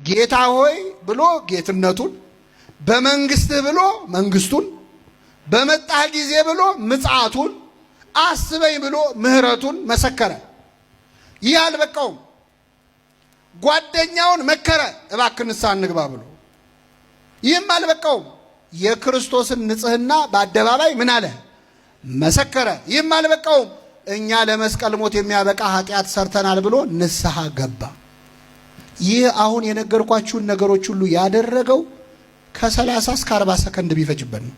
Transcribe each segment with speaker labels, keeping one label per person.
Speaker 1: ጌታ ሆይ ብሎ ጌትነቱን፣ በመንግስትህ ብሎ መንግስቱን፣ በመጣህ ጊዜ ብሎ ምጽአቱን፣ አስበኝ ብሎ ምህረቱን መሰከረ። ይህ አልበቃውም። ጓደኛውን መከረ፣ እባክህ ንስሐ እንግባ ብሎ። ይህም አልበቃውም። የክርስቶስን ንጽህና በአደባባይ ምን አለ? መሰከረ። ይህም አልበቃውም። እኛ ለመስቀል ሞት የሚያበቃ ኃጢአት ሰርተናል ብሎ ንስሐ ገባ። ይህ አሁን የነገርኳችሁን ነገሮች ሁሉ ያደረገው ከ30 እስከ 40 ሰከንድ ቢፈጅበት ነው፣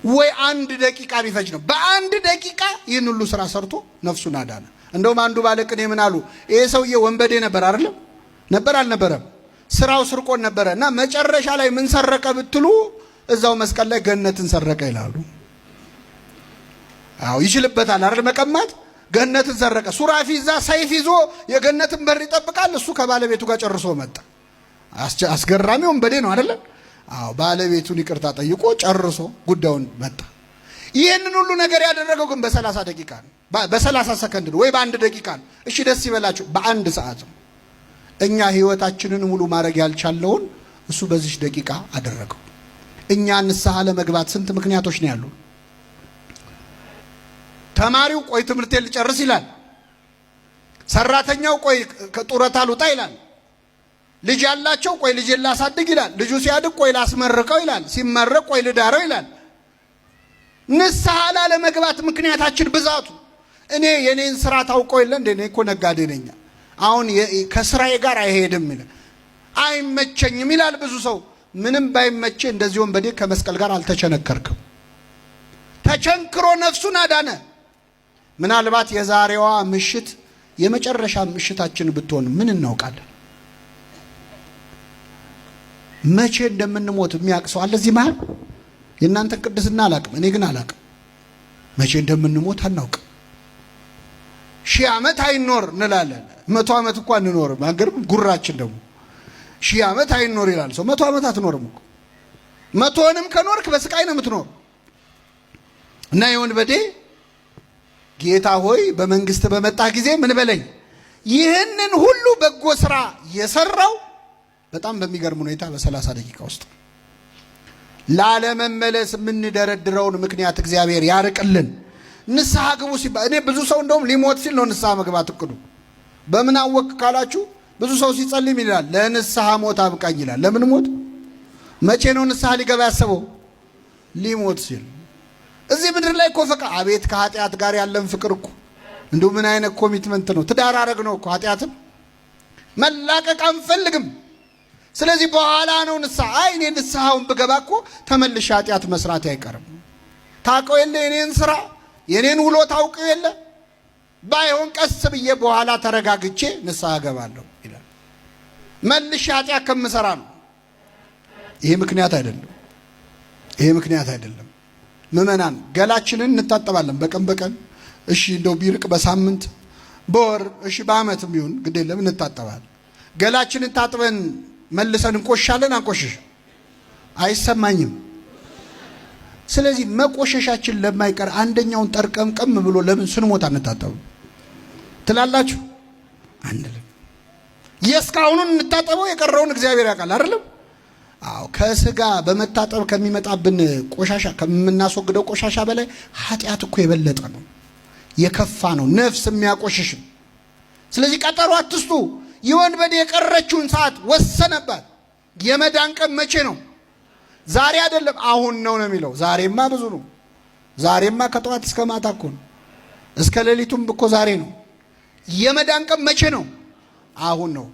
Speaker 1: ወይ 1 ደቂቃ ቢፈጅ ነው። በ1 ደቂቃ ይህን ሁሉ ስራ ሰርቶ ነፍሱን አዳነ። እንደውም አንዱ ባለቅኔ ምን አሉ? ይሄ ሰውዬ ወንበዴ ነበር አይደለም? ነበር አልነበረም? ስራው ስርቆን ነበረ እና መጨረሻ ላይ ምን ሰረቀ ብትሉ እዛው መስቀል ላይ ገነትን ሰረቀ ይላሉ። አዎ ይችልበታል አይደል? መቀማት ገነትን ሰረቀ። ሱራፊ እዛ ሰይፍ ይዞ የገነትን በር ይጠብቃል። እሱ ከባለቤቱ ጋር ጨርሶ መጣ። አስገራሚ ወንበዴ ነው አይደለም? አዎ ባለቤቱን ይቅርታ ጠይቆ ጨርሶ ጉዳዩን መጣ። ይህንን ሁሉ ነገር ያደረገው ግን በ30 ደቂቃ ነው፣ በ30 ሰከንድ ነው፣ ወይ በ1 ደቂቃ ነው። እሺ ደስ ይበላችሁ፣ በ1 ሰዓት ነው። እኛ ህይወታችንን ሙሉ ማድረግ ያልቻለውን እሱ በዚህ ደቂቃ አደረገው። እኛ ንስሐ ለመግባት ስንት ምክንያቶች ነው ያሉ? ተማሪው ቆይ ትምህርቴን ልጨርስ ይላል። ሰራተኛው ቆይ ከጡረታ ልውጣ ይላል። ልጅ ያላቸው ቆይ ልጄን ላሳድግ ይላል። ልጁ ሲያድግ ቆይ ላስመርቀው ይላል። ሲመረቅ ቆይ ልዳረው ይላል። ንስሐ ላለመግባት ምክንያታችን ብዛቱ። እኔ የኔን ስራ ታውቀው የለ እንዴ? እኔ እኮ ነጋዴ ነኝ፣ አሁን ከስራዬ ጋር አይሄድም ይላል። አይመቸኝም ይላል ብዙ ሰው። ምንም ባይመቼ እንደዚህ ወንበዴ ከመስቀል ጋር አልተቸነከርክም። ተቸንክሮ ነፍሱን አዳነ። ምናልባት የዛሬዋ ምሽት የመጨረሻ ምሽታችን ብትሆን ምን እናውቃለን? መቼ እንደምንሞት የሚያውቅ ሰው አለ እዚህ መሃል? የእናንተን ቅድስና አላቅም፣ እኔ ግን አላቅም። መቼ እንደምንሞት አናውቅም። 1000 ዓመት አይኖር እንላለን። 100 ዓመት እንኳን እንኖርም። አንገርም? ጉራችን ደግሞ 1000 ዓመት አይኖር ይላል ሰው። 100 ዓመት አትኖርም እኮ። 100ንም ከኖርክ በስቃይ ነው የምትኖር። እና የወንበዴ ጌታ ሆይ በመንግስት በመጣ ጊዜ ምን በለኝ። ይህንን ሁሉ በጎ ስራ የሰራው በጣም በሚገርም ሁኔታ በ30 ደቂቃ ውስጥ። ላለመመለስ የምንደረድረውን ምክንያት እግዚአብሔር ያርቅልን። ንስሐ ግቡ ሲባል እኔ ብዙ ሰው እንደውም ሊሞት ሲል ነው ንስሐ መግባት እቅዱ። በምን አወቅ ካላችሁ ብዙ ሰው ሲጸልይ ይላል ለንስሐ ሞት አብቃኝ ይላል። ለምን ሞት? መቼ ነው ንስሐ ሊገባ ያሰበው? ሊሞት ሲል። እዚህ ምድር ላይ እኮ ፈቃ አቤት ከኃጢአት ጋር ያለን ፍቅር እኮ እንዲሁ ምን አይነት ኮሚትመንት ነው! ትዳር አረግ ነው እኮ ኃጢአትን መላቀቅ አንፈልግም። ስለዚህ በኋላ ነው ንስሐ። አይ እኔ ንስሐውን ብገባ እኮ ተመልሼ ኃጢአት መስራት አይቀርም። ታውቀው የለ የኔን ስራ የኔን ውሎ ታውቀው የለ። ባይሆን ቀስ ብዬ በኋላ ተረጋግቼ ንስሐ ገባለሁ ይላል። መልሼ ኃጢአት ከምሰራ ነው። ይሄ ምክንያት አይደለም። ይሄ ምክንያት አይደለም። ምእመናን ገላችንን እንታጠባለን በቀን በቀን። እሺ እንደው ቢርቅ በሳምንት በወር እሺ በአመትም ይሁን ግድ የለም እንታጠባለን። ገላችንን ታጥበን መልሰን እንቆሻለን። አንቆሽሽ አይሰማኝም። ስለዚህ መቆሸሻችን ለማይቀር አንደኛውን ጠርቀምቀም ብሎ ለምን ስንሞት አንታጠቡ ትላላችሁ? አንልም። የእስካሁኑን እንታጠበው፣ የቀረውን እግዚአብሔር ያውቃል አይደለም? አዎ ከስጋ በመታጠብ ከሚመጣብን ቆሻሻ ከምናስወግደው ቆሻሻ በላይ ኃጢአት እኮ የበለጠ ነው፣ የከፋ ነው፣ ነፍስ የሚያቆሽሽ። ስለዚህ ቀጠሮ አትስጡ። የወንበዴ የቀረችውን ሰዓት ወሰነባት። የመዳን ቀን መቼ ነው? ዛሬ አይደለም አሁን ነው የሚለው። ዛሬማ ብዙ ነው። ዛሬማ ከጠዋት እስከ ማታ እኮ ነው። እስከ ሌሊቱም እኮ ዛሬ ነው። የመዳን ቀን መቼ ነው? አሁን ነው።